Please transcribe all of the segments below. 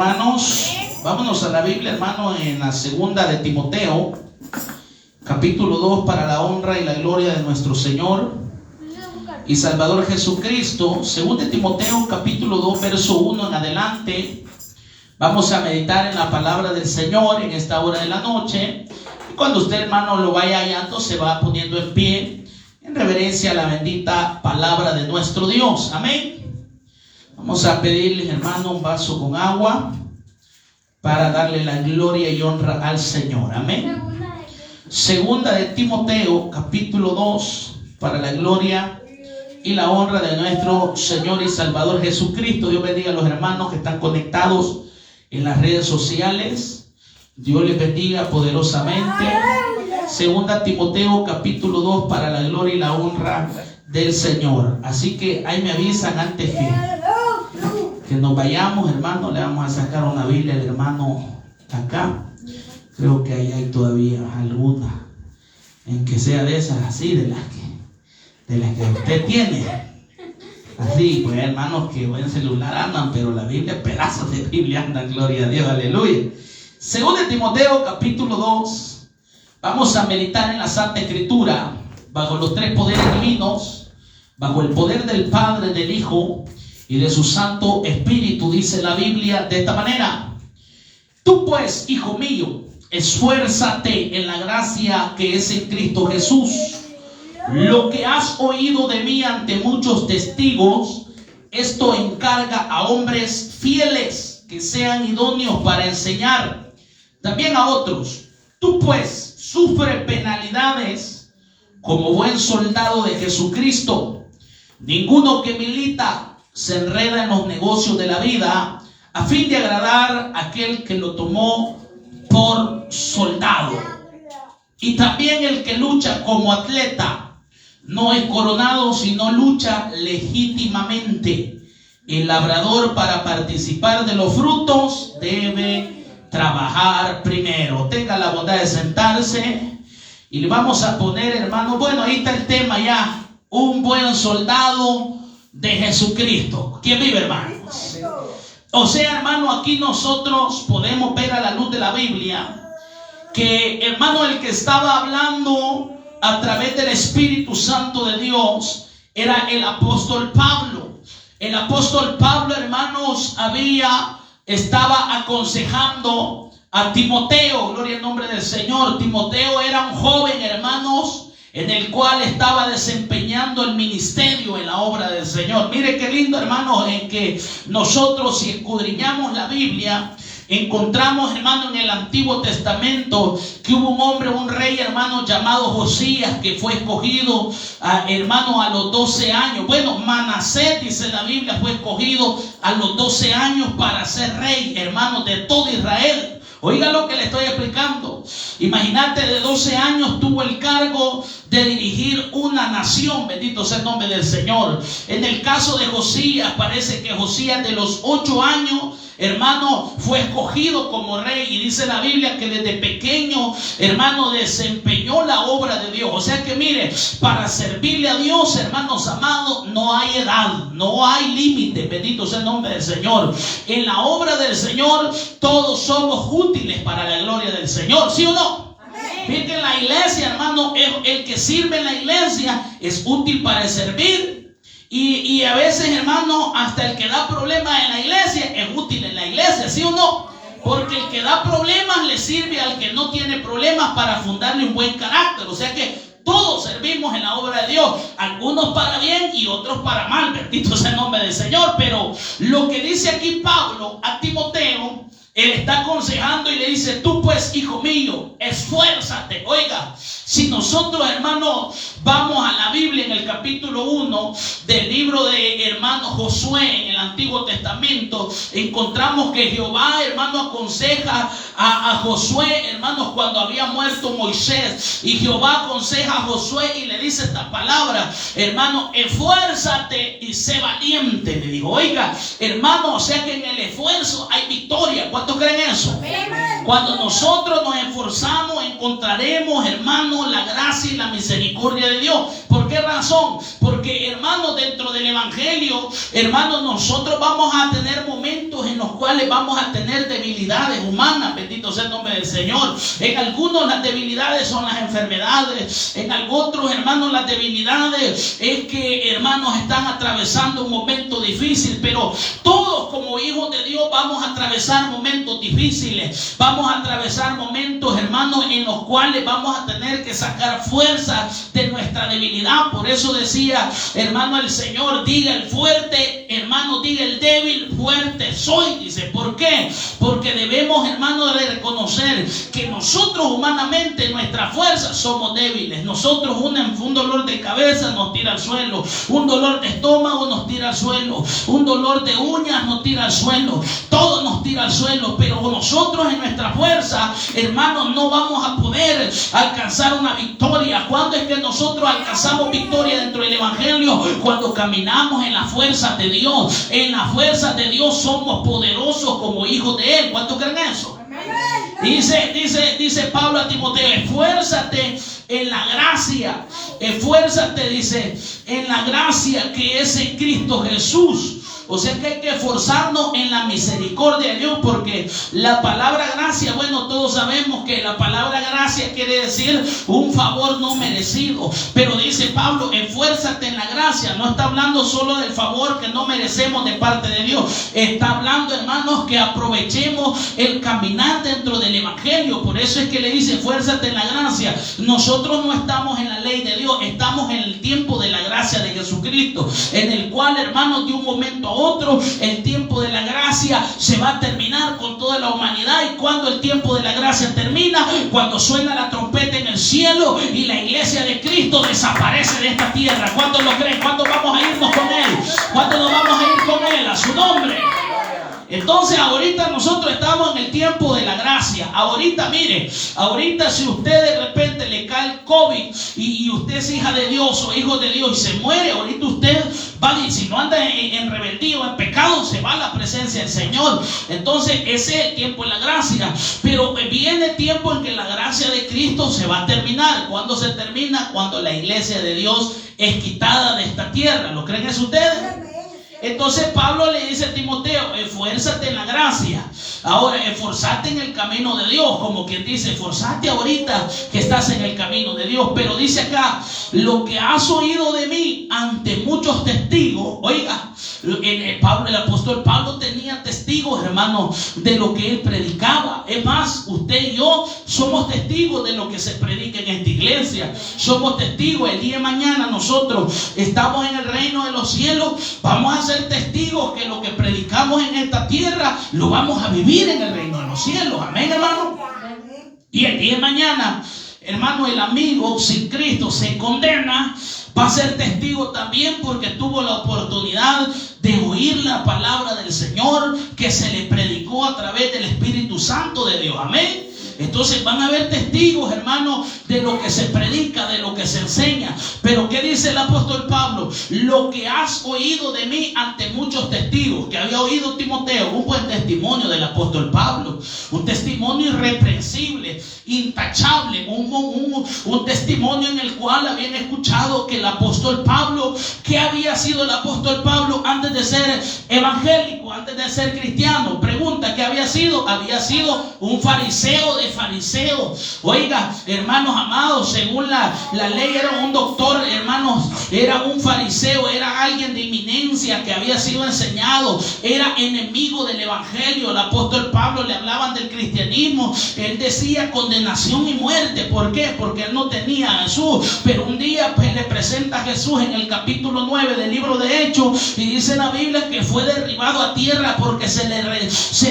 hermanos. Vámonos a la Biblia, hermano, en la segunda de Timoteo, capítulo 2, para la honra y la gloria de nuestro Señor y Salvador Jesucristo. Segunda de Timoteo, capítulo 2, verso 1 en adelante. Vamos a meditar en la palabra del Señor en esta hora de la noche. Y cuando usted, hermano, lo vaya hallando, se va poniendo en pie en reverencia a la bendita palabra de nuestro Dios. Amén. Vamos a pedirles, hermano, un vaso con agua para darle la gloria y honra al Señor. Amén. Segunda de Timoteo, capítulo 2, para la gloria y la honra de nuestro Señor y Salvador Jesucristo. Dios bendiga a los hermanos que están conectados en las redes sociales. Dios les bendiga poderosamente. Segunda Timoteo, capítulo 2, para la gloria y la honra del Señor. Así que ahí me avisan antes que nos vayamos, hermano. Le vamos a sacar una Biblia al hermano acá. Creo que ahí hay todavía alguna, en que sea de esas así, de las que usted tiene. Así, pues hermanos que buen celular andan, pero la Biblia, pedazos de Biblia andan, gloria a Dios, aleluya. Según de Timoteo, capítulo 2, vamos a meditar en la Santa Escritura, bajo los tres poderes divinos, bajo el poder del Padre, del Hijo y de su Santo Espíritu. Dice la Biblia de esta manera: tú pues, hijo mío, esfuérzate en la gracia que es en Cristo Jesús. Lo que has oído de mí ante muchos testigos, esto encarga a hombres fieles que sean idóneos para enseñar también a otros. Tú pues sufre penalidades como buen soldado de Jesucristo. Ninguno que milita se enreda en los negocios de la vida a fin de agradar a aquel que lo tomó por soldado. Y también el que lucha como atleta no es coronado, sino lucha legítimamente. El labrador, para participar de los frutos, debe trabajar primero. Tenga la bondad de sentarse y le vamos a poner, hermano, bueno, ahí está el tema ya: un buen soldado de Jesucristo. ¿Quién vive, hermanos? O sea, hermano, aquí nosotros podemos ver a la luz de la Biblia que, hermano, el que estaba hablando a través del Espíritu Santo de Dios era el apóstol Pablo. El apóstol Pablo, hermanos, estaba aconsejando a Timoteo. Gloria al nombre del Señor. Timoteo era un joven, hermanos, en el cual estaba desempeñando el ministerio en la obra del Señor. Mire qué lindo, hermanos, en que nosotros, si escudriñamos la Biblia, encontramos, hermano, en el Antiguo Testamento que hubo un hombre, un rey, hermano, llamado Josías, que fue escogido, hermano, a los 12 años. Bueno, Manasés, dice la Biblia, fue escogido a los 12 años para ser rey, hermano, de todo Israel. Oiga lo que le estoy explicando. Imagínate, de 12 años tuvo el cargo de dirigir una nación. Bendito sea el nombre del Señor. En el caso de Josías, parece que Josías, de los 8 años, hermano, fue escogido como rey. Y dice la Biblia que desde pequeño, hermano, desempeñó la obra de Dios. O sea que mire, para servirle a Dios, hermanos amados, no hay edad, no hay límite. Bendito sea el nombre del Señor. En la obra del Señor todos somos útiles para la gloria del Señor. ¿Sí o no? Fíjate, en la iglesia, hermano, el que sirve en la iglesia es útil para servir. Y a veces, hermano, hasta el que da problemas en la iglesia es útil en la iglesia. ¿Sí o no? Porque el que da problemas le sirve al que no tiene problemas para fundarle un buen carácter. O sea que todos servimos en la obra de Dios, algunos para bien y otros para mal. Bendito sea el nombre del Señor. Pero lo que dice aquí Pablo a Timoteo, él está aconsejando y le dice: tú pues, hijo mío, esfuérzate. Oiga, si nosotros, hermanos, vamos a la Biblia en el capítulo 1 del libro de hermano Josué en el Antiguo Testamento, encontramos que Jehová, hermano, aconseja a Josué, hermanos, cuando había muerto Moisés, y Jehová aconseja a Josué y le dice esta palabra: hermano, esfuérzate y sé valiente. Le dijo, oiga, hermano, o sea que en el esfuerzo hay victoria. ¿Cuántos creen eso? Cuando nosotros nos esforzamos, encontraremos, hermano, la gracia y la misericordia de Dios. Porque qué razón? Porque, hermanos, dentro del evangelio, hermanos, nosotros vamos a tener momentos en los cuales vamos a tener debilidades humanas. Bendito sea el nombre del Señor. En algunos las debilidades son las enfermedades. En otros, hermanos, las debilidades es que, hermanos, están atravesando un momento difícil. Pero todos como hijos de Dios vamos a atravesar momentos difíciles. Vamos a atravesar momentos, hermanos, en los cuales vamos a tener que sacar fuerza de nuestra debilidad. Por eso decía, hermano, el Señor: diga el fuerte, hermano, diga el débil, fuerte soy. Dice, ¿por qué? Porque debemos, hermano, de reconocer que nosotros humanamente, nuestra fuerza, somos débiles. Nosotros un dolor de cabeza nos tira al suelo, un dolor de estómago nos tira al suelo, un dolor de uñas nos tira al suelo, todo nos tira al suelo. Pero nosotros en nuestra fuerza, hermanos, no vamos a poder alcanzar una victoria. ¿Cuándo es que nosotros alcanzamos victoria dentro del evangelio? Cuando caminamos en la fuerza de Dios. En la fuerza de Dios somos poderosos como hijos de Él. ¿Cuántos creen eso? Dice Pablo a Timoteo: esfuérzate en la gracia, esfuérzate, dice, en la gracia que es en Cristo Jesús. O sea que hay que esforzarnos en la misericordia de Dios, porque la palabra gracia, bueno, todos sabemos que la palabra gracia quiere decir un favor no merecido. Pero dice Pablo: esfuérzate en la gracia. No está hablando solo del favor que no merecemos de parte de Dios. Está hablando, hermanos, que aprovechemos el caminar dentro del evangelio. Por eso es que le dice: esfuérzate en la gracia. Nosotros no estamos en la ley de Dios, estamos en el tiempo de la gracia de Jesucristo, en el cual, hermanos, de un momento a otro, el tiempo de la gracia se va a terminar con toda la humanidad. Y cuando el tiempo de la gracia termina, cuando suena la trompeta en el cielo y la iglesia de Cristo desaparece de esta tierra. ¿Cuántos lo creen? ¿Cuándo vamos a irnos con Él? ¿Cuándo nos vamos a ir con Él? A su nombre. Entonces ahorita nosotros estamos en el tiempo de la gracia. Ahorita, mire, ahorita si usted de repente le cae el COVID y usted es hija de Dios o hijo de Dios y se muere, ahorita usted va, si no anda en rebeldía o en pecado, se va a la presencia del Señor. Entonces ese es el tiempo de la gracia. Pero viene tiempo en que la gracia de Cristo se va a terminar. ¿Cuándo se termina? Cuando la iglesia de Dios es quitada de esta tierra. ¿Lo creen eso ustedes? Entonces Pablo le dice a Timoteo: esfuérzate en la gracia. Ahora, esforzate en el camino de Dios, como quien dice, esforzate ahorita que estás en el camino de Dios. Pero dice acá: lo que has oído de mí ante muchos testigos. Oiga, el apóstol Pablo tenía testigos, hermano, de lo que él predicaba. Es más, usted y yo somos testigos de lo que se predica en esta iglesia. Somos testigos. El día de mañana nosotros estamos en el reino de los cielos. Vamos a ser testigos que lo que predicamos en esta tierra lo vamos a vivir en el reino de los cielos. Amén, hermano. Y el día de mañana, hermano, el amigo sin Cristo se condena, va a ser testigo también, porque tuvo la oportunidad de oír la palabra del Señor que se le predicó a través del Espíritu Santo de Dios. Amén. Entonces van a haber testigos, hermanos, de lo que se predica, de lo que se enseña. Pero ¿qué dice el apóstol Pablo? Lo que has oído de mí ante muchos testigos. Que había oído Timoteo un buen testimonio del apóstol Pablo, un testimonio irreprensible, intachable, un testimonio en el cual habían escuchado que el apóstol Pablo, ¿qué había sido el apóstol Pablo antes de ser evangélico, antes de ser cristiano? Pregunta: ¿qué había sido? Había sido un fariseo de fariseos. Oiga, hermanos amados, según la ley era un doctor, hermanos, era un fariseo, era alguien de eminencia que había sido enseñado, era enemigo del evangelio. El apóstol Pablo le hablaban del cristianismo, él decía condenación y muerte. ¿Por qué? Porque él no tenía a Jesús. Pero un día pues le presenta a Jesús en el capítulo 9 del libro de Hechos, y dice la Biblia que fue derribado a tierra porque se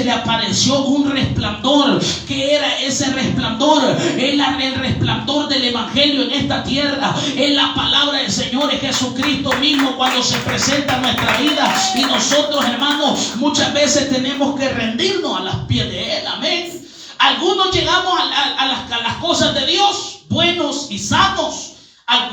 le apareció un resplandor. ¿Qué era ese resplandor? El resplandor del evangelio en esta tierra. Es la palabra del Señor, es Jesucristo mismo cuando se presenta en nuestra vida. Y nosotros, hermanos, muchas veces tenemos que rendirnos a las pies de Él. Amén. Algunos llegamos a las cosas de Dios buenos y sanos.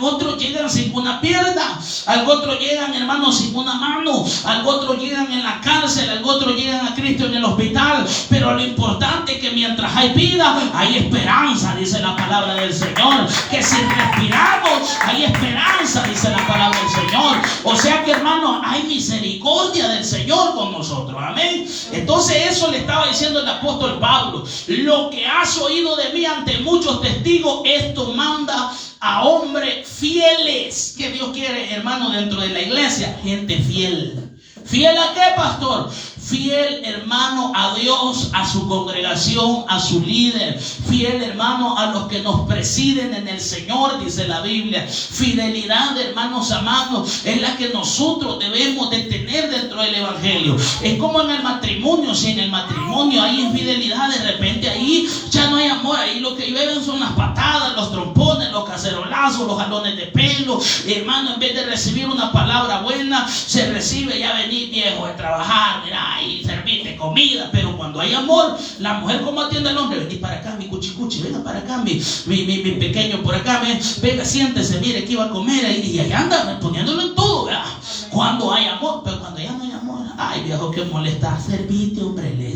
Otros llegan sin una pierna, otros llegan, hermanos, sin una mano, otros llegan en la cárcel, otros llegan a Cristo en el hospital. Pero lo importante es que mientras hay vida, hay esperanza, dice la palabra del Señor. Que si respiramos, hay esperanza, dice O sea que, hermano, hay misericordia del Señor con nosotros. Amén. Entonces eso le estaba diciendo el apóstol Pablo. Lo que has oído de mí ante muchos testigos, esto manda a hombres fieles. Que Dios quiere, hermano, dentro de la iglesia, gente fiel. ¿Fiel a qué, pastor? Fiel, hermano, a Dios, a su congregación, a su líder. Fiel, hermano, a los que nos presiden en el Señor, dice la Biblia. Fidelidad, hermanos amados, es la que nosotros debemos de tener dentro del evangelio. Es como en el matrimonio. Si en el matrimonio hay infidelidad, de repente ahí ya no hay amor. Ahí lo que llueven son las patadas, los trompones, los cacerolazos, los jalones de pelo. Hermano, en vez de recibir una palabra buena, se recibe: ya vení, viejo, de trabajar, mira, y servirte comida. Pero cuando hay amor, la mujer, ¿cómo atiende al hombre? Vení para acá, mi cuchicuchi, venga para acá, mi pequeño, por acá, venga, siéntese, mire que iba a comer, y ahí anda poniéndolo en todo, ¿verdad? Cuando hay amor. Pero cuando ya no hay amor, ay, viejo, que molesta, servite, hombre,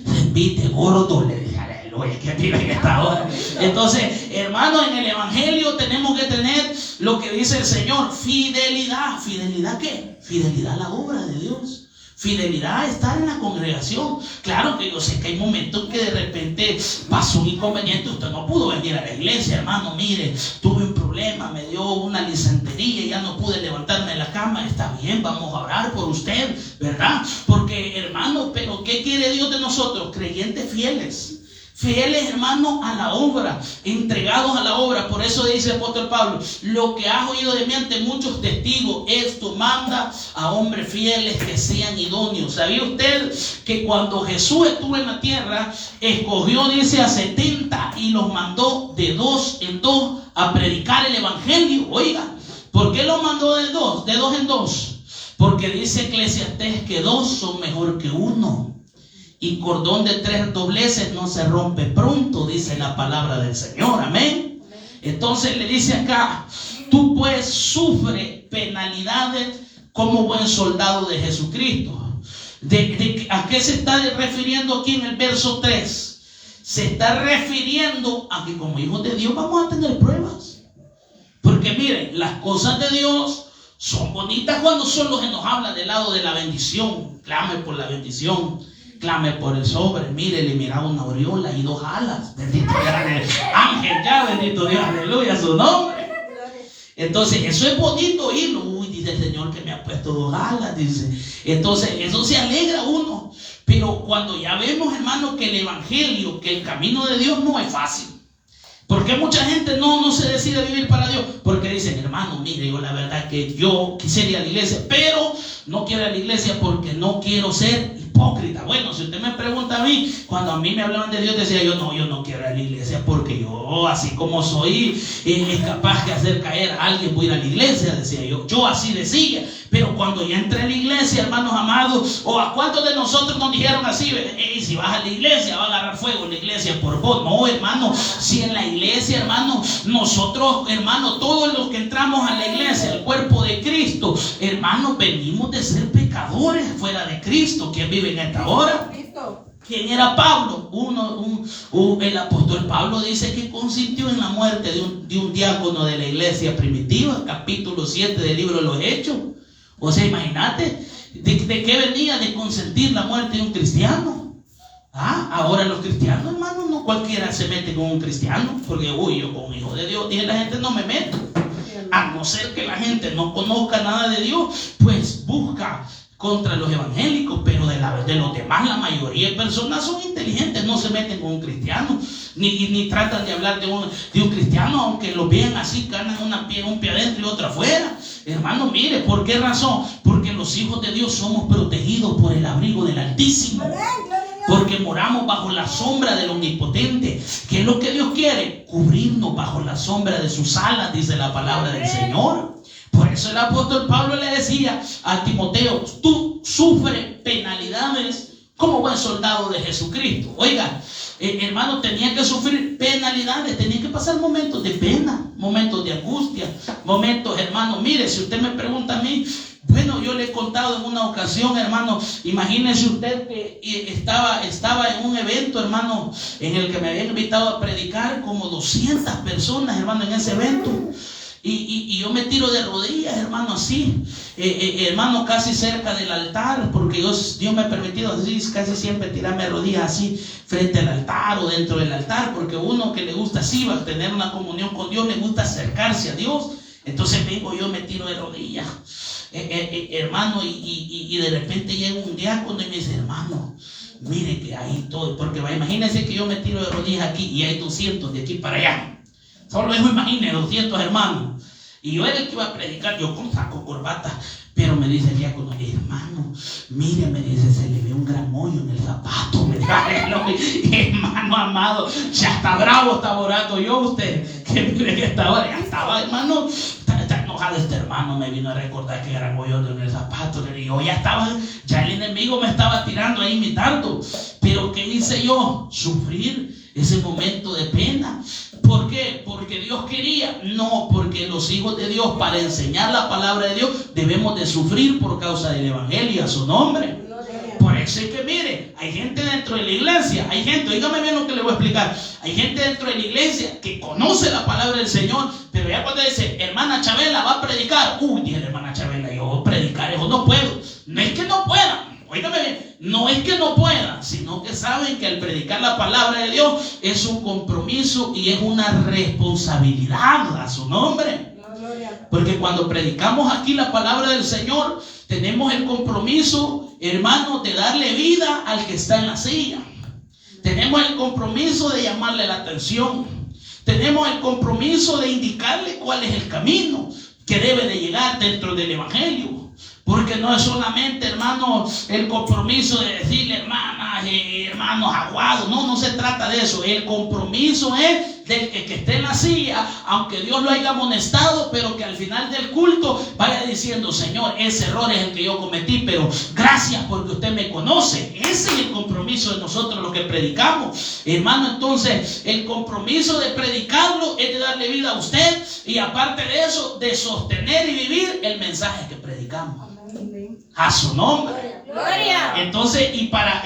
servite, gordo, le dije, aleluya, que vive en esta hora. Entonces, hermano, en el evangelio tenemos que tener lo que dice el Señor: fidelidad. ¿Fidelidad qué? Fidelidad a la obra de Dios. Fidelidad a estar en la congregación. Claro que yo sé que hay momentos que de repente pasó un inconveniente, usted no pudo venir a la iglesia, hermano, mire, tuve un problema, me dio una lisantería y ya no pude levantarme de la cama. Está bien, vamos a orar por usted, ¿verdad? Porque, hermano, pero ¿qué quiere Dios de nosotros? Creyentes fieles. Fieles, hermano, a la obra, entregados a la obra. Por eso dice el apóstol Pablo: lo que has oído de mí ante muchos testigos, esto manda a hombres fieles que sean idóneos. ¿Sabía usted que cuando Jesús estuvo en la tierra, escogió, dice, a 70 y los mandó de 2 en 2 a predicar el evangelio? Oiga, ¿por qué los mandó de 2 en 2? Porque dice Eclesiastés que 2 son mejor que 1. Y cordón de 3 dobleces no se rompe pronto, dice la palabra del Señor. Amén. Entonces le dice acá: tú pues sufre penalidades como buen soldado de Jesucristo. ¿A qué se está refiriendo aquí en el verso 3? Se está refiriendo a que como hijos de Dios vamos a tener pruebas. Porque miren, las cosas de Dios son bonitas cuando solo se nos habla del lado de la bendición. Clame por la bendición. Clame por el sobre, mire, le miraba una aureola y 2 alas. Bendito Dios, ángel ya, bendito Dios, aleluya, su nombre. Entonces, eso es bonito oírlo. Uy, dice el Señor que me ha puesto 2 alas, dice. Entonces, eso se alegra uno. Pero cuando ya vemos, hermano, que el evangelio, que el camino de Dios no es fácil. ¿Por qué mucha gente no se decide vivir para Dios? Porque dicen: hermano, mire, yo la verdad que yo quisiera ir a la iglesia, pero no quiero ir a la iglesia porque no quiero ser hipócrita. Bueno, si usted me pregunta a mí, cuando a mí me hablaban de Dios, decía yo no quiero ir a la iglesia porque yo, así como soy, es capaz de hacer caer a alguien, voy a ir a la iglesia, decía yo así decía. Pero cuando ya entré a la iglesia, hermanos amados, o a cuántos de nosotros nos dijeron así: si vas a la iglesia va a agarrar fuego la iglesia por vos. No, hermano, si en la iglesia, hermano, nosotros, hermano, todos los que entramos a la iglesia, el cuerpo de Cristo, hermano, venimos de ser pecadores fuera de Cristo. ¿Quién vive en esta hora? ¿Quién era Pablo? El apóstol Pablo dice que consintió en la muerte de un diácono de la iglesia primitiva, capítulo 7 del libro de los Hechos. O sea, imagínate, ¿de qué venía? De consentir la muerte de un cristiano. Ahora los cristianos, hermano, no cualquiera se mete con un cristiano, porque yo como hijo de Dios, dije, la gente no me mete. A no ser que la gente no conozca nada de Dios, pues busca contra los evangélicos. Pero de los demás, la mayoría de personas son inteligentes, no se meten con un cristiano, ni tratan de hablar de un cristiano, aunque lo vean así, ganan un pie adentro y otro afuera. Hermano, mire, ¿por qué razón? Porque los hijos de Dios somos protegidos por el abrigo del Altísimo. Porque moramos bajo la sombra del Omnipotente. ¿Qué es lo que Dios quiere? Cubrirnos bajo la sombra de sus alas, dice la palabra del Señor. Por eso el apóstol Pablo le decía a Timoteo: tú sufre penalidades como buen soldado de Jesucristo. Oiga, hermano, tenía que sufrir penalidades, tenía que pasar momentos de pena, momentos de angustia, momentos, hermano, mire, si usted me pregunta a mí, bueno, yo le he contado en una ocasión, hermano, imagínese usted que estaba en un evento, hermano, en el que me habían invitado a predicar, como 200 personas, hermano, en ese evento. Y yo me tiro de rodillas, hermano, así, hermano, casi cerca del altar, porque Dios me ha permitido así, casi siempre tirarme de rodillas así, frente al altar o dentro del altar, porque uno que le gusta así, va a tener una comunión con Dios, le gusta acercarse a Dios. Entonces vengo yo, me tiro de rodillas, hermano, y de repente llega un diácono y me dice, hermano, mire que ahí todo, porque imagínense que yo me tiro de rodillas aquí y hay 200 de aquí para allá. Solo eso imagine, 200 hermanos. Y yo era el que iba a predicar, yo con saco, corbata. Pero me dice el diácono, hermano, mire, me dice, se le ve un gran hoyo en el zapato. Me dice, hermano amado, ya está bravo, está orando yo usted. Que mire que estaba, ya estaba, hermano, está enojado este hermano. Me vino a recordar que gran hoyo en el zapato. Y yo ya estaba, ya el enemigo me estaba tirando ahí mi dardo. Pero ¿qué hice yo? Sufrir ese momento de pena. ¿Por qué? Porque Dios quería. No, porque los hijos de Dios, para enseñar la palabra de Dios, debemos de sufrir por causa del evangelio, a su nombre. Por eso es que mire, hay gente dentro de la iglesia, hay gente, oígame bien lo que le voy a explicar, hay gente dentro de la iglesia que conoce la palabra del Señor, pero ya cuando dice, hermana Chabela va a predicar, dice la hermana Chabela, yo predicar eso no puedo. No es que no pueda, oígame bien, no es que no pueda, sino que saben que al predicar la palabra de Dios es un compromiso y es una responsabilidad, a su nombre. Porque cuando predicamos aquí la palabra del Señor, tenemos el compromiso, hermano, de darle vida al que está en la silla. Tenemos el compromiso de llamarle la atención. Tenemos el compromiso de indicarle cuál es el camino que debe de llegar dentro del evangelio. Porque no es solamente, hermano, el compromiso de decirle, hermanas, hermanos aguados. No se trata de eso. El compromiso es del que esté en la silla, aunque Dios lo haya amonestado, pero que al final del culto vaya diciendo, Señor, ese error es el que yo cometí, pero gracias porque usted me conoce. Ese es el compromiso de nosotros, lo que predicamos, hermano. Entonces, el compromiso de predicarlo es de darle vida a usted, y aparte de eso, de sostener y vivir el mensaje que predicamos. A su nombre. Gloria. Entonces, y para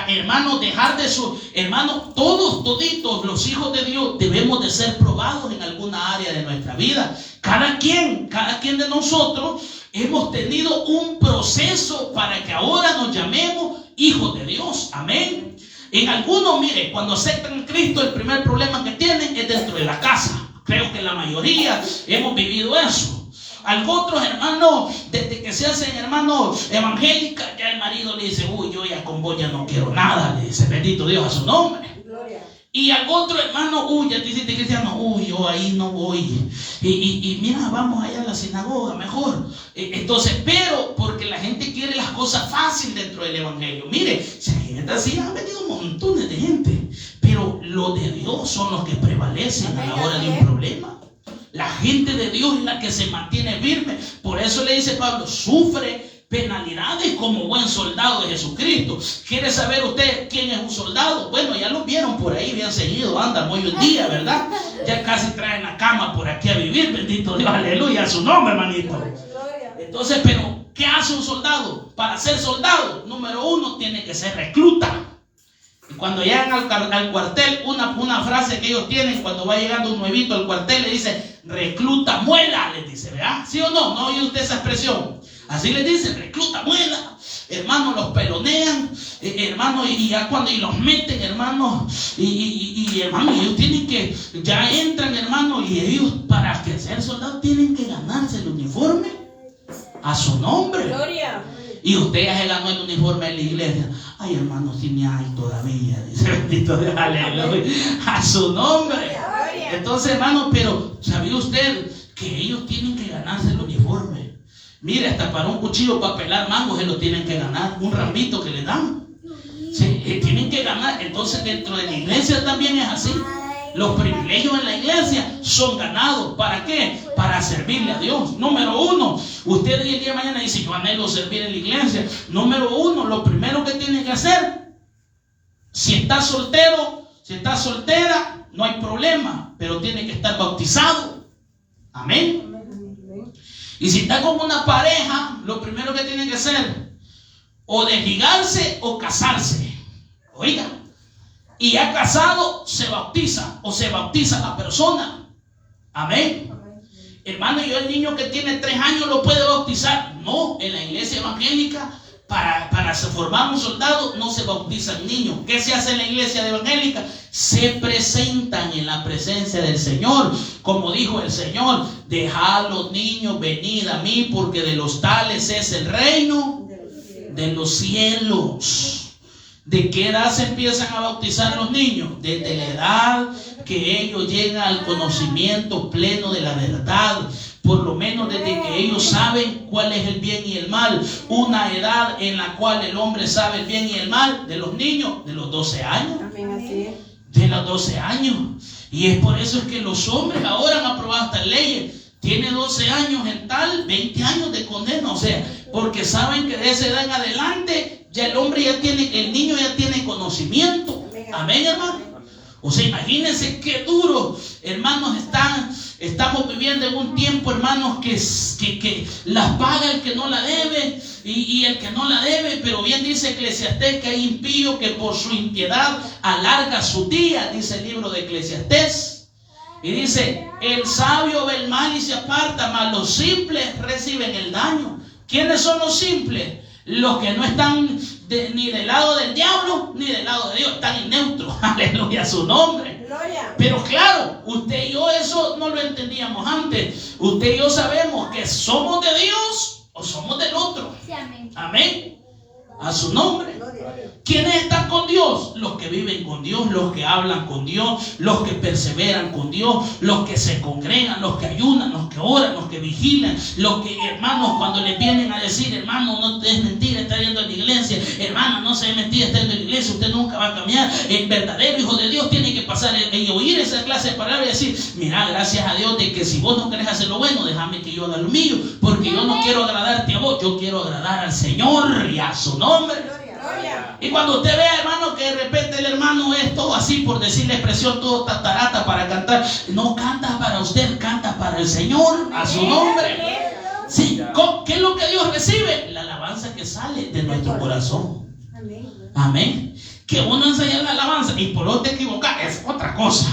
hermano, dejar de su hermano, toditos los hijos de Dios debemos de ser probados en alguna área de nuestra vida. Cada quien de nosotros hemos tenido un proceso para que ahora nos llamemos hijos de Dios. Amén. En algunos, mire, cuando aceptan a Cristo, el primer problema que tienen es dentro de la casa. Creo que la mayoría hemos vivido eso. Algunos hermanos, desde que se hacen hermanos evangélicas, ya el marido le dice, yo ya con vos ya no quiero nada, le dice, bendito Dios a su nombre. Gloria. Y al otro hermano, ya te dice cristiano, yo ahí no voy. Y mira, vamos allá a la sinagoga, mejor. Entonces, pero porque la gente quiere las cosas fáciles dentro del evangelio. Mire, si hay gente así, han venido montones de gente, pero los de Dios son los que prevalecen a la hora de un problema. La gente de Dios es la que se mantiene firme. Por eso le dice Pablo, sufre penalidades como buen soldado de Jesucristo. ¿Quiere saber usted quién es un soldado? Bueno, ya lo vieron por ahí bien seguido, andan hoy en día, ¿verdad? Ya casi traen la cama por aquí a vivir, bendito Dios, aleluya, a su nombre, hermanito. Entonces, pero ¿qué hace un soldado? Para ser soldado, número uno, tiene que ser recluta. Y cuando llegan al cuartel, una frase que ellos tienen cuando va llegando un nuevito al cuartel, le dice, recluta muela, les dice, ¿verdad? ¿Sí o no? ¿No oye usted esa expresión? Así les dice, recluta muela. Hermano, los pelonean, hermano, y ya cuando los meten, hermano, y hermano, ellos tienen que, ya entran, hermano, y ellos para que ser soldados tienen que ganarse el uniforme a su nombre. Gloria. Y usted ya se ganó el uniforme de la iglesia. Ay, hermano, si ni hay todavía. Dice, bendito Dios, aleluya. A su nombre. Entonces, hermano, pero ¿sabía usted que ellos tienen que ganarse el uniforme? Mire, hasta para un cuchillo para pelar mangos se lo tienen que ganar. Un rambito que le dan. Sí, tienen que ganar. Entonces, dentro de la iglesia también es así. Los privilegios en la iglesia son ganados. ¿Para qué? Para servirle a Dios. Número uno, usted el día de mañana dice, yo anhelo servir en la iglesia. Número uno, lo primero que tiene que hacer, si está soltero, si está soltera, no hay problema, pero tiene que estar bautizado. Amén. Y si está con una pareja, lo primero que tiene que hacer, o desligarse o casarse. Oiga. Y ya casado se bautiza o se bautiza la persona. Amén. hermano, yo el niño que tiene 3 años lo puede bautizar. No, en la iglesia evangélica, para formar un soldado no se bautizan niños. ¿Qué se hace en la iglesia evangélica? Se presentan en la presencia del Señor. Como dijo el Señor, dejad los niños, venid a mí, porque de los tales es el reino de los cielos. ¿De qué edad se empiezan a bautizar los niños? Desde la edad que ellos llegan al conocimiento pleno de la verdad. Por lo menos desde que ellos saben cuál es el bien y el mal. Una edad en la cual el hombre sabe el bien y el mal de los niños, de los 12 años. De los 12 años. Y es por eso que los hombres ahora han aprobado estas leyes. Tiene 12 años en tal, 20 años de condena. O sea, porque saben que de esa edad en adelante ya el hombre ya tiene, el niño ya tiene conocimiento. Amén, hermano. O sea, imagínense qué duro, hermanos, estamos viviendo en un tiempo, hermanos, que las paga el que no la debe y el que no la debe. Pero bien dice Eclesiastés que hay impío que por su impiedad alarga su día, dice el libro de Eclesiastés. Y dice, el sabio ve el mal y se aparta, mas los simples reciben el daño. ¿Quiénes son los simples? Los que no están ni del lado del diablo ni del lado de Dios, están en neutro. Aleluya a su nombre. Gloria. Pero claro, usted y yo eso no lo entendíamos antes. Usted y yo sabemos que somos de Dios o somos del otro. Sí, amén. Amén. A su nombre. ¿Quiénes están con Dios? Los que viven con Dios, los que hablan con Dios, los que perseveran con Dios, los que se congregan, los que ayunan, los que oran, los que vigilan, los que, hermanos, cuando les vienen a decir, hermano, no es mentira, está yendo a la iglesia, hermano, no se es mentira, está yendo a la iglesia, usted nunca va a cambiar. El verdadero hijo de Dios tiene que pasar y oír esa clase de palabras y decir, mira, gracias a Dios de que si vos no querés hacer lo bueno, déjame que yo haga lo mío, porque yo no quiero agradarte a vos, yo quiero agradar al Señor y a su nombre. Y cuando usted vea, hermano, que de repente el hermano es todo así, por decir la expresión, todo tatarata para cantar, no canta para usted, canta para el Señor, a su nombre. Sí, ¿qué es lo que Dios recibe? La alabanza que sale de nuestro corazón. Amén. Que uno ensaya la alabanza y por no te equivocas, es otra cosa.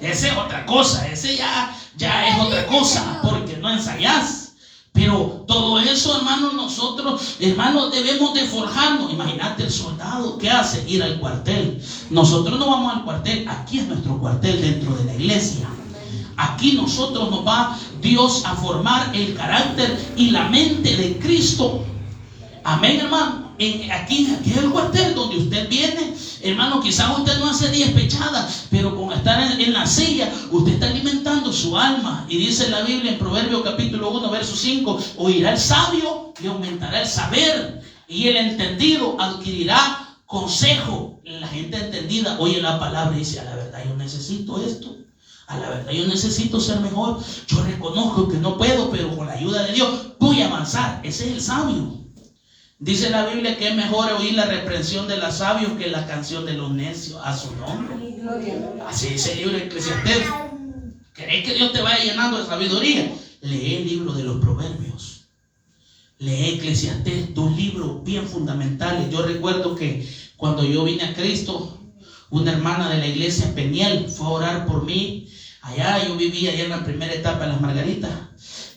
Esa es otra cosa, ese ya es otra cosa, porque no ensayás. Pero todo eso, hermanos, nosotros, hermanos, debemos de forjarnos. Imagínate el soldado, ¿qué hace? Ir al cuartel. Nosotros no vamos al cuartel, aquí es nuestro cuartel dentro de la iglesia. Aquí nosotros nos va Dios a formar el carácter y la mente de Cristo. Amén, hermano. Aquí es el cuartel donde usted viene, hermano. Quizás usted no hace 10 pechadas, pero con estar en la silla, usted está alimentando su alma. Y dice la Biblia en Proverbios capítulo 1, verso 5: oirá el sabio y aumentará el saber, y el entendido adquirirá consejo. La gente entendida oye la palabra y dice, a la verdad yo necesito esto. A la verdad yo necesito ser mejor. Yo reconozco que no puedo, pero con la ayuda de Dios voy a avanzar. Ese es el sabio. Dice la Biblia que es mejor oír la reprensión de los sabios que la canción de los necios, a su nombre. Así dice el libro de Eclesiastés. ¿Querés que Dios te vaya llenando de sabiduría? Lee el libro de los Proverbios. Lee Eclesiastés, 2 libros bien fundamentales. Yo recuerdo que cuando yo vine a Cristo, una hermana de la iglesia Peniel fue a orar por mí. Allá yo vivía allá en la primera etapa de Las Margaritas.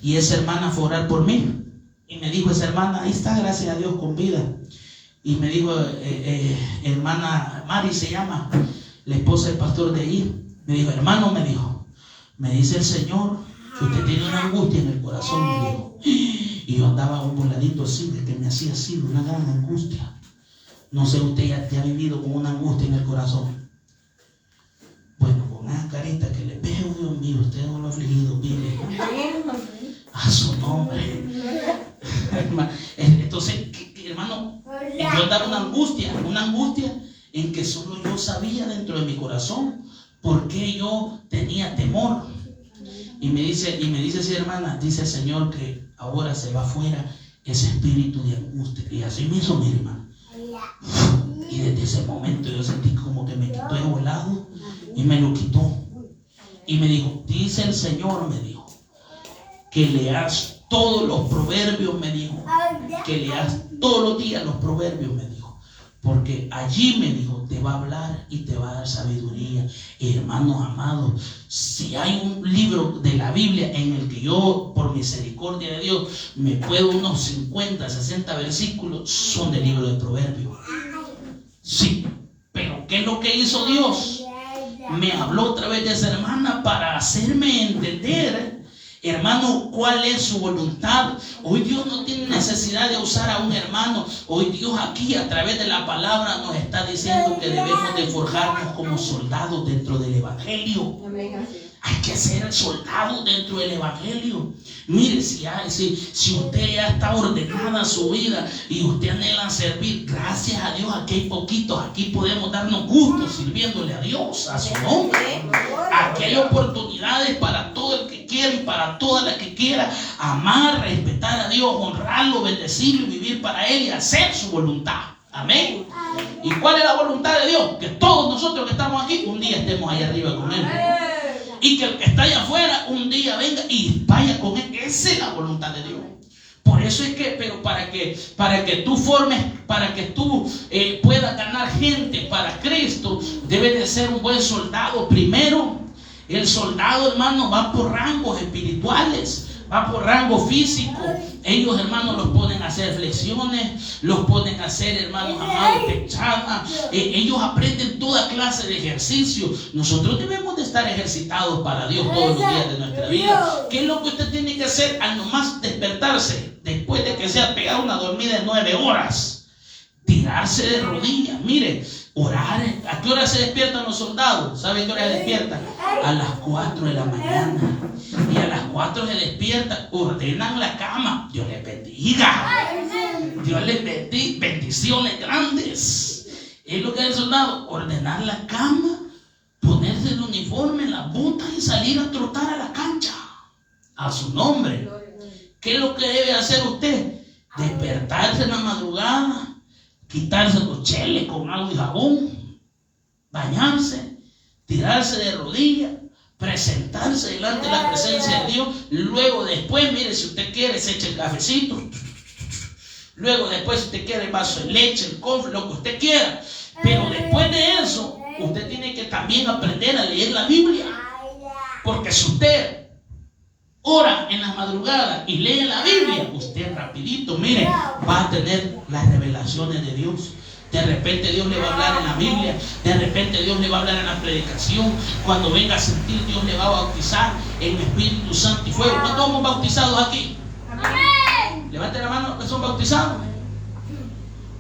Y esa hermana fue a orar por mí. Y me dijo esa hermana, ahí está, gracias a Dios, con vida. Y me dijo, hermana Mari se llama, la esposa del pastor de allí. Me dijo, hermano, me dice el Señor que usted tiene una angustia en el corazón, me dijo. Y yo andaba un voladito así, de que me hacía así, una gran angustia. No sé, usted ya ha vivido con una angustia en el corazón. Bueno, con una carita que le veo, Dios mío, usted no lo ha afligido, mire. A su nombre. Entonces, hermano, yo andaba una angustia en que solo yo sabía dentro de mi corazón por qué yo tenía temor. Y me dice esa hermana, dice el Señor que ahora se va afuera ese espíritu de angustia. Y así me hizo mi hermano. Y desde ese momento yo sentí como que me quitó el volado y me lo quitó. Y me dijo, dice el Señor, me dijo, que leas todos los proverbios, me dijo, que leas todos los días los proverbios, me dijo, Porque allí me dijo, te va a hablar y te va a dar sabiduría. Hermanos amados, si hay un libro de la Biblia en el que yo, por misericordia de Dios, me puedo unos 50, 60 versículos, son del libro de Proverbios. Sí, pero ¿qué es lo que hizo Dios? Me habló otra vez de esa hermana para hacerme entender, hermano, cuál es su voluntad. Hoy Dios no tiene necesidad de usar a un hermano. Hoy Dios aquí a través de la palabra nos está diciendo que debemos de forjarnos como soldados dentro del evangelio. Hay que ser soldados dentro del evangelio. Mire, si usted ya está ordenada su vida y usted anhela servir, gracias a Dios aquí hay poquitos, aquí podemos darnos gusto sirviéndole a Dios, a su nombre. Aquí hay oportunidades para todo el que quiera y para toda la que quiera amar, respetar a Dios, honrarlo, bendecirlo y vivir para Él y hacer su voluntad. Amén. ¿Y cuál es la voluntad de Dios? Que todos nosotros que estamos aquí un día estemos ahí arriba con Él. Y que el que está allá afuera un día venga y vaya con Él. Esa es la voluntad de Dios. Por eso es que, pero para que tú formes, para que tú puedas ganar gente para Cristo, debes de ser un buen soldado. Primero, el soldado, hermano, va por rangos espirituales, va por rango físico. Ellos, hermanos, los ponen a hacer flexiones, los ponen a hacer, hermanos amados, pechadas. Ellos aprenden toda clase de ejercicio.Nosotros debemos de estar ejercitados para Dios todos los días de nuestra vida. ¿Qué es lo que usted tiene que hacer al nomás despertarse? Después de que se ha pegado una dormida de 9 horas, tirarse de rodillas. Mire, orar. ¿A qué hora se despiertan los soldados? ¿Saben qué hora se despiertan? A las 4 de la mañana. Y a las 4 se despiertan, ordenan la cama. Dios les bendiga. Dios les bendiga. Bendiciones grandes. Es lo que hace el soldado: ordenar la cama, ponerse el uniforme, las botas y salir a trotar a la cancha. A su nombre. ¿Qué es lo que debe hacer usted? Despertarse en la madrugada, quitarse los cheles con agua y jabón, bañarse, tirarse de rodillas, presentarse delante de la presencia de Dios. Luego después, mire, si usted quiere, se echa el cafecito. Luego después, si usted quiere, el vaso de leche, el cofre, lo que usted quiera. Pero después de eso, usted tiene que también aprender a leer la Biblia. Porque si usted ora en la madrugada y lee la Biblia, usted rapidito, mire, va a tener las revelaciones de Dios. De repente Dios le va a hablar en la Biblia, de repente Dios le va a hablar en la predicación. Cuando venga a sentir, Dios le va a bautizar en Espíritu Santo y fuego. ¿Cuántos somos bautizados aquí? Amén. Levante la mano los que son bautizados.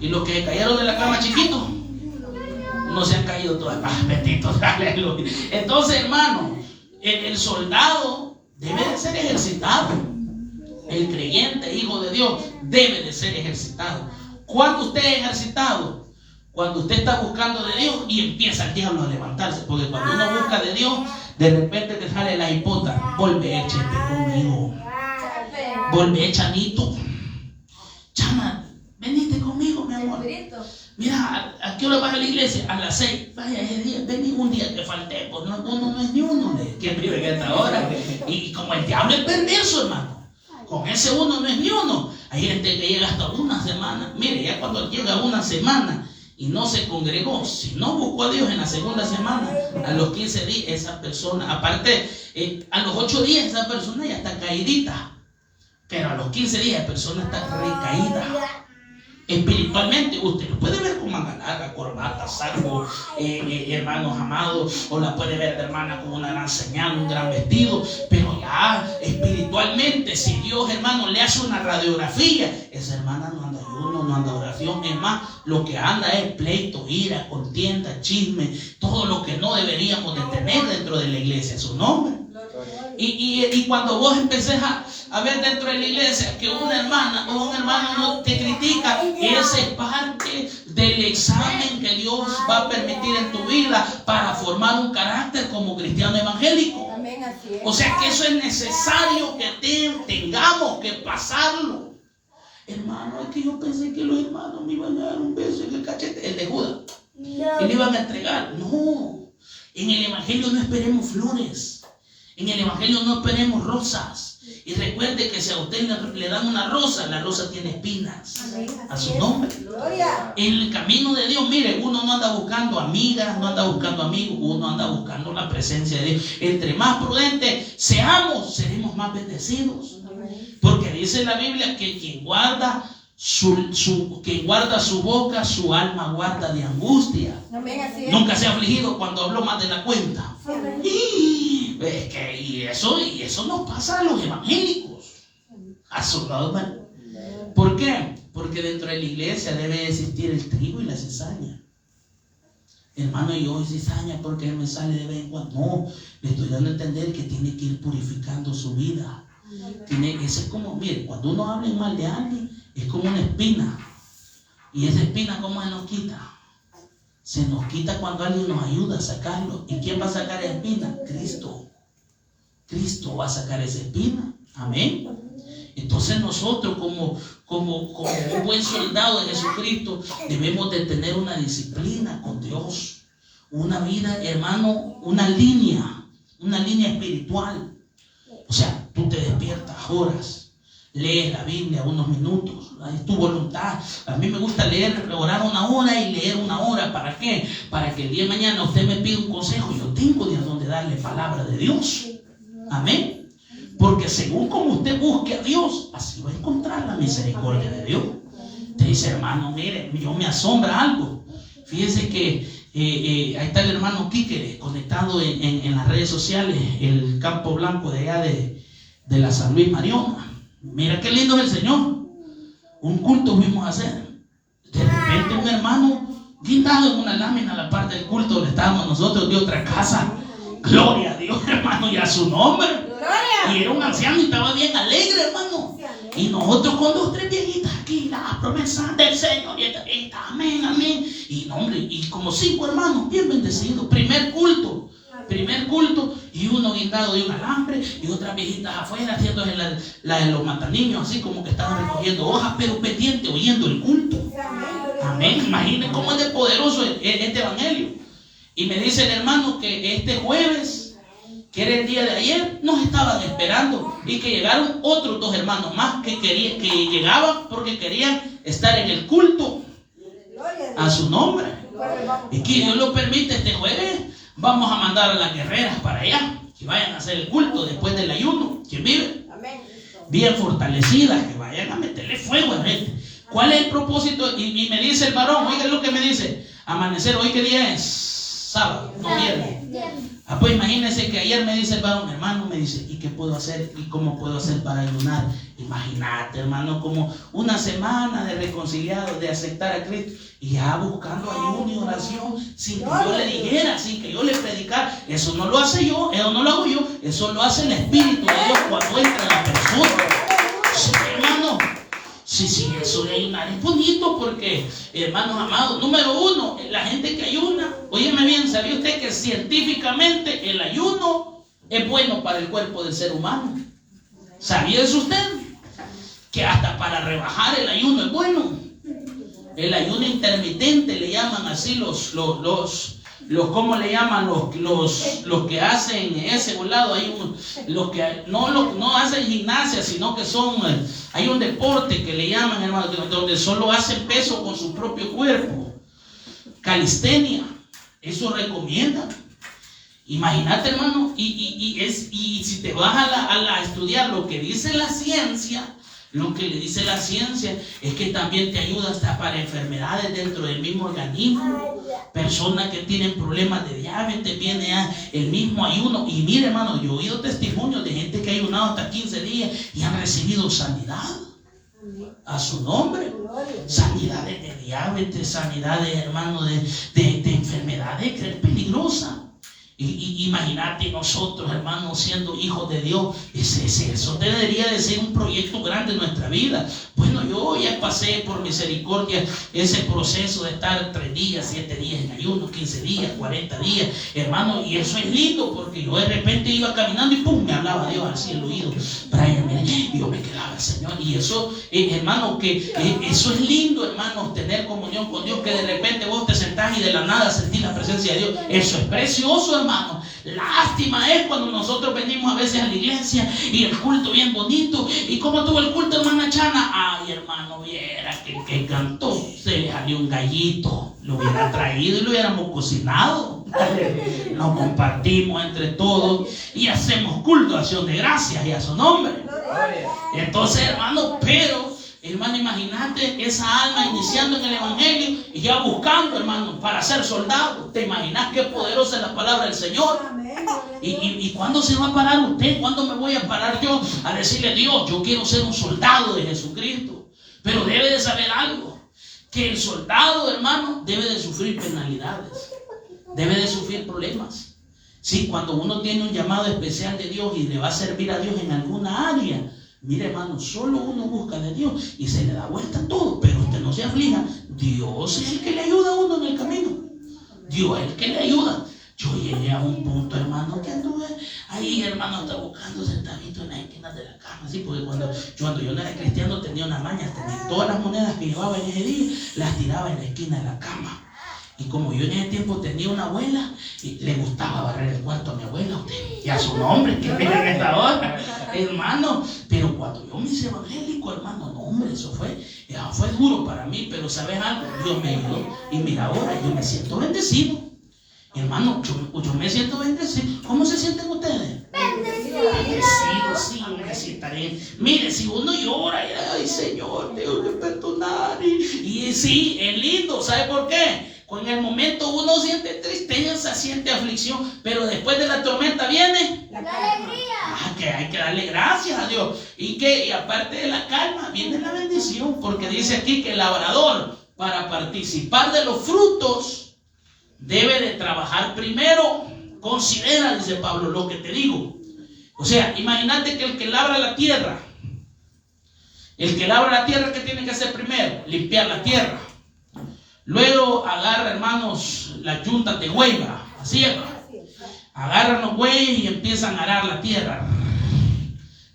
Y los que cayeron de la cama chiquitos, no se han caído todavía. Benditos, aleluya. Entonces, hermano, el soldado debe de ser ejercitado. El creyente, hijo de Dios, debe de ser ejercitado. ¿Cuándo usted es ejercitado? Cuando usted está buscando de Dios y empieza el diablo a levantarse. Porque cuando uno busca de Dios, de repente te sale la hipota: volve, échate conmigo, volve, chanito, chama, venite conmigo, mi amor. Mira, ¿a qué hora vas a la iglesia? A las 6. Vaya, ese día, vení un día que falté. Pues no, uno no es ni uno que vive en esta hora. Y como el diablo es perverso, hermano, con ese uno no es ni uno. Hay gente que llega hasta una semana. Mire, ya cuando llega una semana y no se congregó, si no buscó a Dios en la segunda semana, a los 15 días esa persona, aparte, a los 8 días esa persona ya está caidita. Pero a los 15 días la persona está recaída. Espiritualmente, usted lo puede ver con manga larga, corbata, saco, hermanos amados, o la puede ver, hermana, con una gran señal, un gran vestido, pero ya espiritualmente, si Dios, hermano, le hace una radiografía, esa hermana no anda ayuno, no anda oración. Es más, lo que anda es pleito, ira, contienda, chisme, todo lo que no deberíamos de tener dentro de la iglesia, su nombre. Y cuando vos empecés a ver dentro de la iglesia que una hermana o un hermano no te critica, esa es parte del examen que Dios va a permitir en tu vida para formar un carácter como cristiano evangélico. O sea que eso es necesario que tengamos que pasarlo. Hermano, es que yo pensé que los hermanos me iban a dar un beso en el cachete, el de Judas, y le iban a entregar. No, en el evangelio no esperemos flores. En el evangelio no esperemos rosas. Y recuerde que si a usted le dan una rosa, la rosa tiene espinas. A su nombre. En el camino de Dios, mire, uno no anda buscando amigas, no anda buscando amigos, uno anda buscando la presencia de Dios. Entre más prudentes seamos, seremos más bendecidos. Porque dice la Biblia que quien guarda su boca, su alma guarda de angustia. Nunca se ha afligido cuando habló más de la cuenta. Y eso nos pasa a los evangélicos. A su lado, hermano. ¿Por qué? Porque dentro de la iglesia debe existir el trigo y la cizaña. Hermano, yo cizaña porque me sale de vez en cuando. No, le estoy dando a entender que tiene que ir purificando su vida. Ese es como, mire, cuando uno habla mal de alguien, es como una espina. Y esa espina, ¿cómo se nos quita? Se nos quita cuando alguien nos ayuda a sacarlo. ¿Y quién va a sacar esa espina? Cristo. Cristo va a sacar esa espina. Amén. Entonces nosotros como un buen soldado de Jesucristo debemos de tener una disciplina con Dios. Una vida, hermano, una línea espiritual. O sea, tú te despiertas, oras, lees la Biblia unos minutos, es tu voluntad. A mí me gusta orar una hora y leer una hora. ¿Para qué? Para que el día de mañana usted me pida un consejo, yo tengo de dónde darle palabra de Dios. Amén. Porque según como usted busque a Dios, así va a encontrar la misericordia de Dios. Te dice, hermano, mire, yo me asombra algo. Fíjese que ahí está el hermano Quique conectado en las redes sociales, el Campo Blanco de allá de la San Luis Mariona. Mira qué lindo es el Señor. Un culto fuimos a hacer. De repente un hermano guindado en una lámina a la parte del culto donde estábamos nosotros de otra casa. Gloria a Dios, hermano, y a su nombre. Gloria. Y era un anciano y estaba bien alegre, hermano. Y nosotros con 2 o 3 viejitas aquí, la promesa del Señor. Y amén, amén. Y no, hombre, y como 5 hermanos bien bendecidos. Primer culto. Y uno guindado de un alambre y otras viejitas afuera haciendo la de los mataniños, así como que estaban recogiendo hojas, pero pendiente, oyendo el culto. Amén. Imaginen cómo es de poderoso este evangelio. Y me dice el hermano que este jueves, que era el día de ayer, nos estaban esperando y que llegaron otros 2 hermanos más que llegaban porque querían estar en el culto a su nombre. Y que Dios lo permite, este jueves vamos a mandar a las guerreras para allá, que vayan a hacer el culto después del ayuno, que viven bien fortalecidas, que vayan a meterle fuego a la gente. ¿Cuál es el propósito? Y me dice el varón, oiga lo que me dice, amanecer, ¿hoy qué día es? Sábado, no viernes. Pues imagínense que ayer me dice el varón, hermano, me dice, ¿y qué puedo hacer? ¿Y cómo puedo hacer para ayunar? Imagínate, hermano, como una semana de reconciliado, de aceptar a Cristo, y ya buscando ayuno y oración, sin que yo le dijera, sin que yo le predicara. Eso no lo hace yo, eso no lo hago yo, eso lo hace el Espíritu de Dios cuando entra en la persona. Sí, hermano. Sí, eso de ayunar es bonito porque, hermanos amados, número 1, la gente que ayuna, óyeme bien, ¿sabía usted que científicamente el ayuno es bueno para el cuerpo del ser humano? ¿Sabía eso usted? Que hasta para rebajar el ayuno es bueno. El ayuno intermitente le llaman así los ¿cómo le llaman? Los que hacen ese volado, los que no hacen gimnasia, sino que hay un deporte que le llaman, hermano, donde solo hacen peso con su propio cuerpo. Calistenia, eso recomiendan. Imagínate, hermano, y si te vas a estudiar lo que dice la ciencia, lo que le dice la ciencia es que también te ayuda hasta para enfermedades dentro del mismo organismo. Personas que tienen problemas de diabetes, viene el mismo ayuno. Y mire, hermano, yo he oído testimonios de gente que ha ayunado hasta 15 días y han recibido sanidad a su nombre. Sanidades de diabetes, sanidades, hermano, de enfermedades que es peligrosa. Y imagínate nosotros, hermanos, siendo hijos de Dios, eso debería de ser un proyecto grande en nuestra vida. Bueno, yo ya pasé por misericordia ese proceso de estar 3 días, 7 días en ayuno, 15 días, 40 días, hermano, y eso es lindo porque yo de repente iba caminando y pum, me hablaba Dios así el oído, Brian, mira, y yo me quedaba, Señor, y eso, hermano, que eso es lindo, hermano, tener comunión con Dios, que de repente vos te sentás y de la nada sentís la presencia de Dios. Eso es precioso, hermano. Lástima es cuando nosotros venimos a veces a la iglesia y el culto bien bonito. ¿Y cómo tuvo el culto, hermana Chana? Ay, hermano, viera que cantó. Se le salió un gallito. Lo hubiera traído y lo hubiéramos cocinado. Nos compartimos entre todos y hacemos culto, acción de gracias y a su nombre. Entonces, hermano, pero, hermano, imagínate esa alma iniciando en el evangelio y ya buscando, hermano, para ser soldado. ¿Te imaginas qué poderosa es la palabra del Señor? ¿Y cuándo se va a parar usted? ¿Cuándo me voy a parar yo a decirle, Dios, yo quiero ser un soldado de Jesucristo? Pero debe de saber algo, que el soldado, hermano, debe de sufrir penalidades, debe de sufrir problemas. Sí, cuando uno tiene un llamado especial de Dios y le va a servir a Dios en alguna área, mire, hermano, solo uno busca de Dios y se le da vuelta a todo, pero usted no se aflija. Dios es el que le ayuda a uno en el camino. Dios es el que le ayuda. Yo llegué a un punto, hermano, que anduve ahí, hermano, hasta buscando centavito en las esquinas de la cama, así, porque cuando yo no era cristiano tenía una maña, tenía todas las monedas que llevaba en ese día, las tiraba en la esquina de la cama. Y como yo en ese tiempo tenía una abuela y le gustaba barrer el cuarto a mi abuela, usted, y a su nombre, que miren esta hora, hermano. Pero cuando yo me hice evangélico, hermano, no, hombre, eso fue duro para mí, pero ¿sabes algo? Dios me ayudó. Y mira, ahora yo me siento bendecido. Hermano, yo me siento bendecido. ¿Cómo se sienten ustedes? Bendecido, sí, hombre, sí, estaré. Mire, si uno llora, ay, Señor, Dios, me perdonar. Y sí, es lindo, ¿sabe por qué? En el momento uno siente tristeza, siente aflicción, pero después de la tormenta viene la alegría. Que hay que darle gracias a Dios. Y aparte de la calma, viene la bendición, porque dice aquí que el labrador, para participar de los frutos, debe de trabajar primero. Considera, dice Pablo, lo que te digo. O sea, imagínate que el que labra la tierra, ¿qué tiene que hacer primero? Limpiar la tierra. Luego agarra, hermanos, las yuntas de hueva, así es. Agarran los bueyes y empiezan a arar la tierra.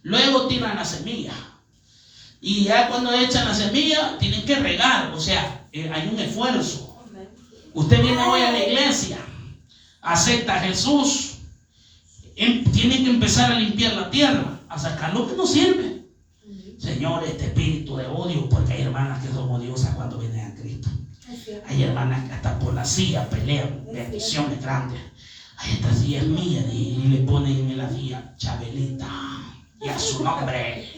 Luego tiran la semilla. Y ya cuando echan la semilla, tienen que regar. O sea, hay un esfuerzo. Usted viene hoy a la iglesia, acepta a Jesús, tiene que empezar a limpiar la tierra, a sacar lo que no sirve. Señor, este espíritu de odio, porque hay hermanas que son odiosas cuando vienen a Cristo. Hay hermanas que hasta por la silla pelean, bendiciones grandes. Ay, esta silla es mía, y le ponen en la silla Chabelita, y a su nombre.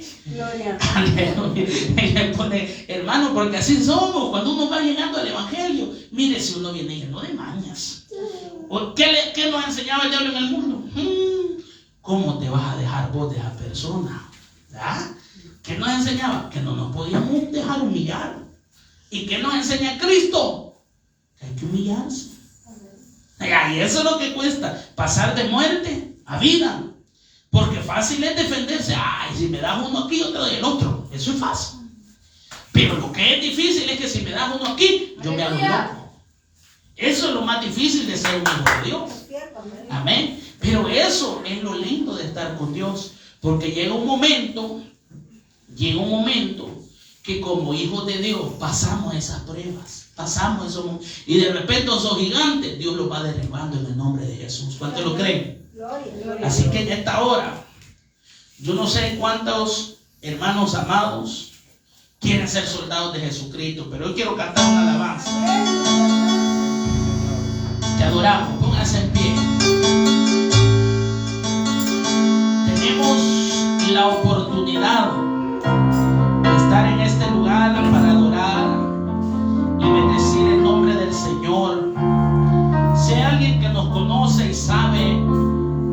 Aleluya. Y le pone, hermano, porque así somos cuando uno va llegando al evangelio. Mire, si uno viene lleno de mañas. ¿Qué nos enseñaba el diablo en el mundo? ¿Cómo te vas a dejar vos de esa persona? ¿Ah? ¿Qué nos enseñaba? Que no nos podíamos dejar humillar. ¿Y qué nos enseña Cristo? Que hay que humillarse. Y eso es lo que cuesta, pasar de muerte a vida. Porque fácil es defenderse. Ay, si me das uno aquí, yo te doy el otro. Eso es fácil. Pero lo que es difícil es que si me das uno aquí, yo me hago loco. Eso es lo más difícil de ser un hijo de Dios. Amén. Pero eso es lo lindo de estar con Dios. Porque llega un momento que como hijos de Dios pasamos esas pruebas, pasamos esos momentos, y de repente esos gigantes Dios los va derribando en el nombre de Jesús. ¿Cuántos lo creen? Así que en esta hora, yo no sé cuántos hermanos amados quieren ser soldados de Jesucristo, pero hoy quiero cantar una alabanza. Te adoramos, pónganse en pie. Tenemos la oportunidad de estar en este lugar para adorar y bendecir el nombre del Señor. Si hay alguien que nos conoce y sabe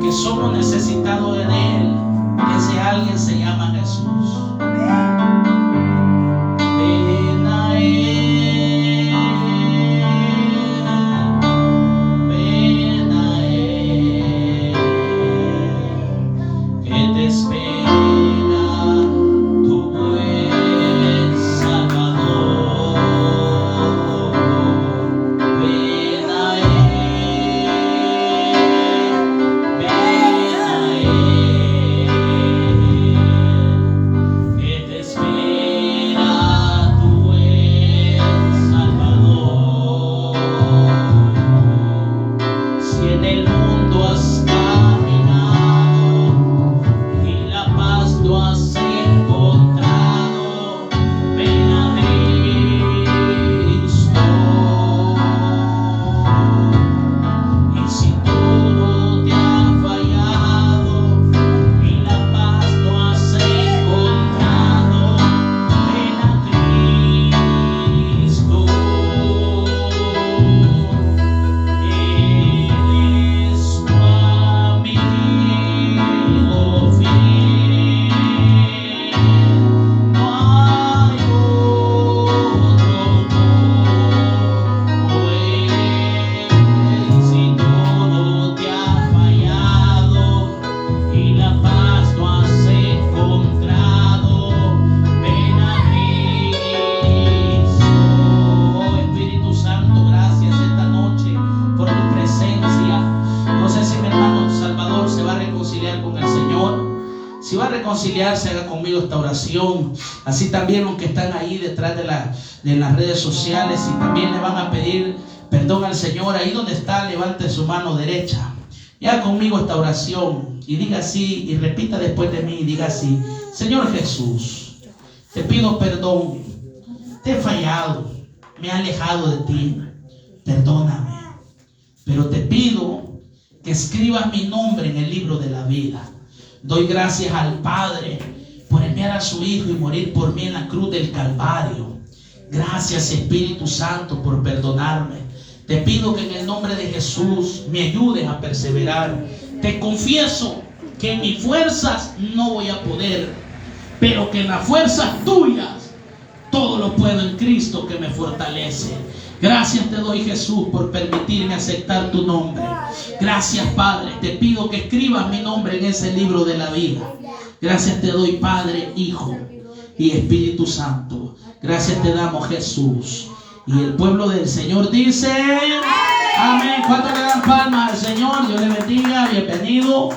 que somos necesitados de Él, ese alguien se llama Jesús. Ven a Él, ven a Él, que te espera tu buen Salvador. Ven a Él, ven a Él, que te Si va a reconciliarse, haga conmigo esta oración. Así también los que están ahí detrás de las redes sociales y también le van a pedir perdón al Señor. Ahí donde está, levante su mano derecha. Y haga conmigo esta oración. Y diga así, y repita después de mí, y diga así: Señor Jesús, te pido perdón. Te he fallado, me he alejado de ti. Perdóname. Pero te pido que escribas mi nombre en el libro de la vida. Doy gracias al Padre por enviar a su Hijo y morir por mí en la cruz del Calvario. Gracias, Espíritu Santo, por perdonarme. Te pido que en el nombre de Jesús me ayudes a perseverar. Te confieso que en mis fuerzas no voy a poder, pero que en las fuerzas tuyas todo lo puedo en Cristo que me fortalece. Gracias te doy, Jesús, por permitirme aceptar tu nombre. Gracias, Padre. Te pido que escribas mi nombre en ese libro de la vida. Gracias te doy, Padre, Hijo y Espíritu Santo. Gracias te damos, Jesús. Y el pueblo del Señor dice: amén. ¿Cuánto le dan palmas al Señor? Dios le bendiga. Bienvenido.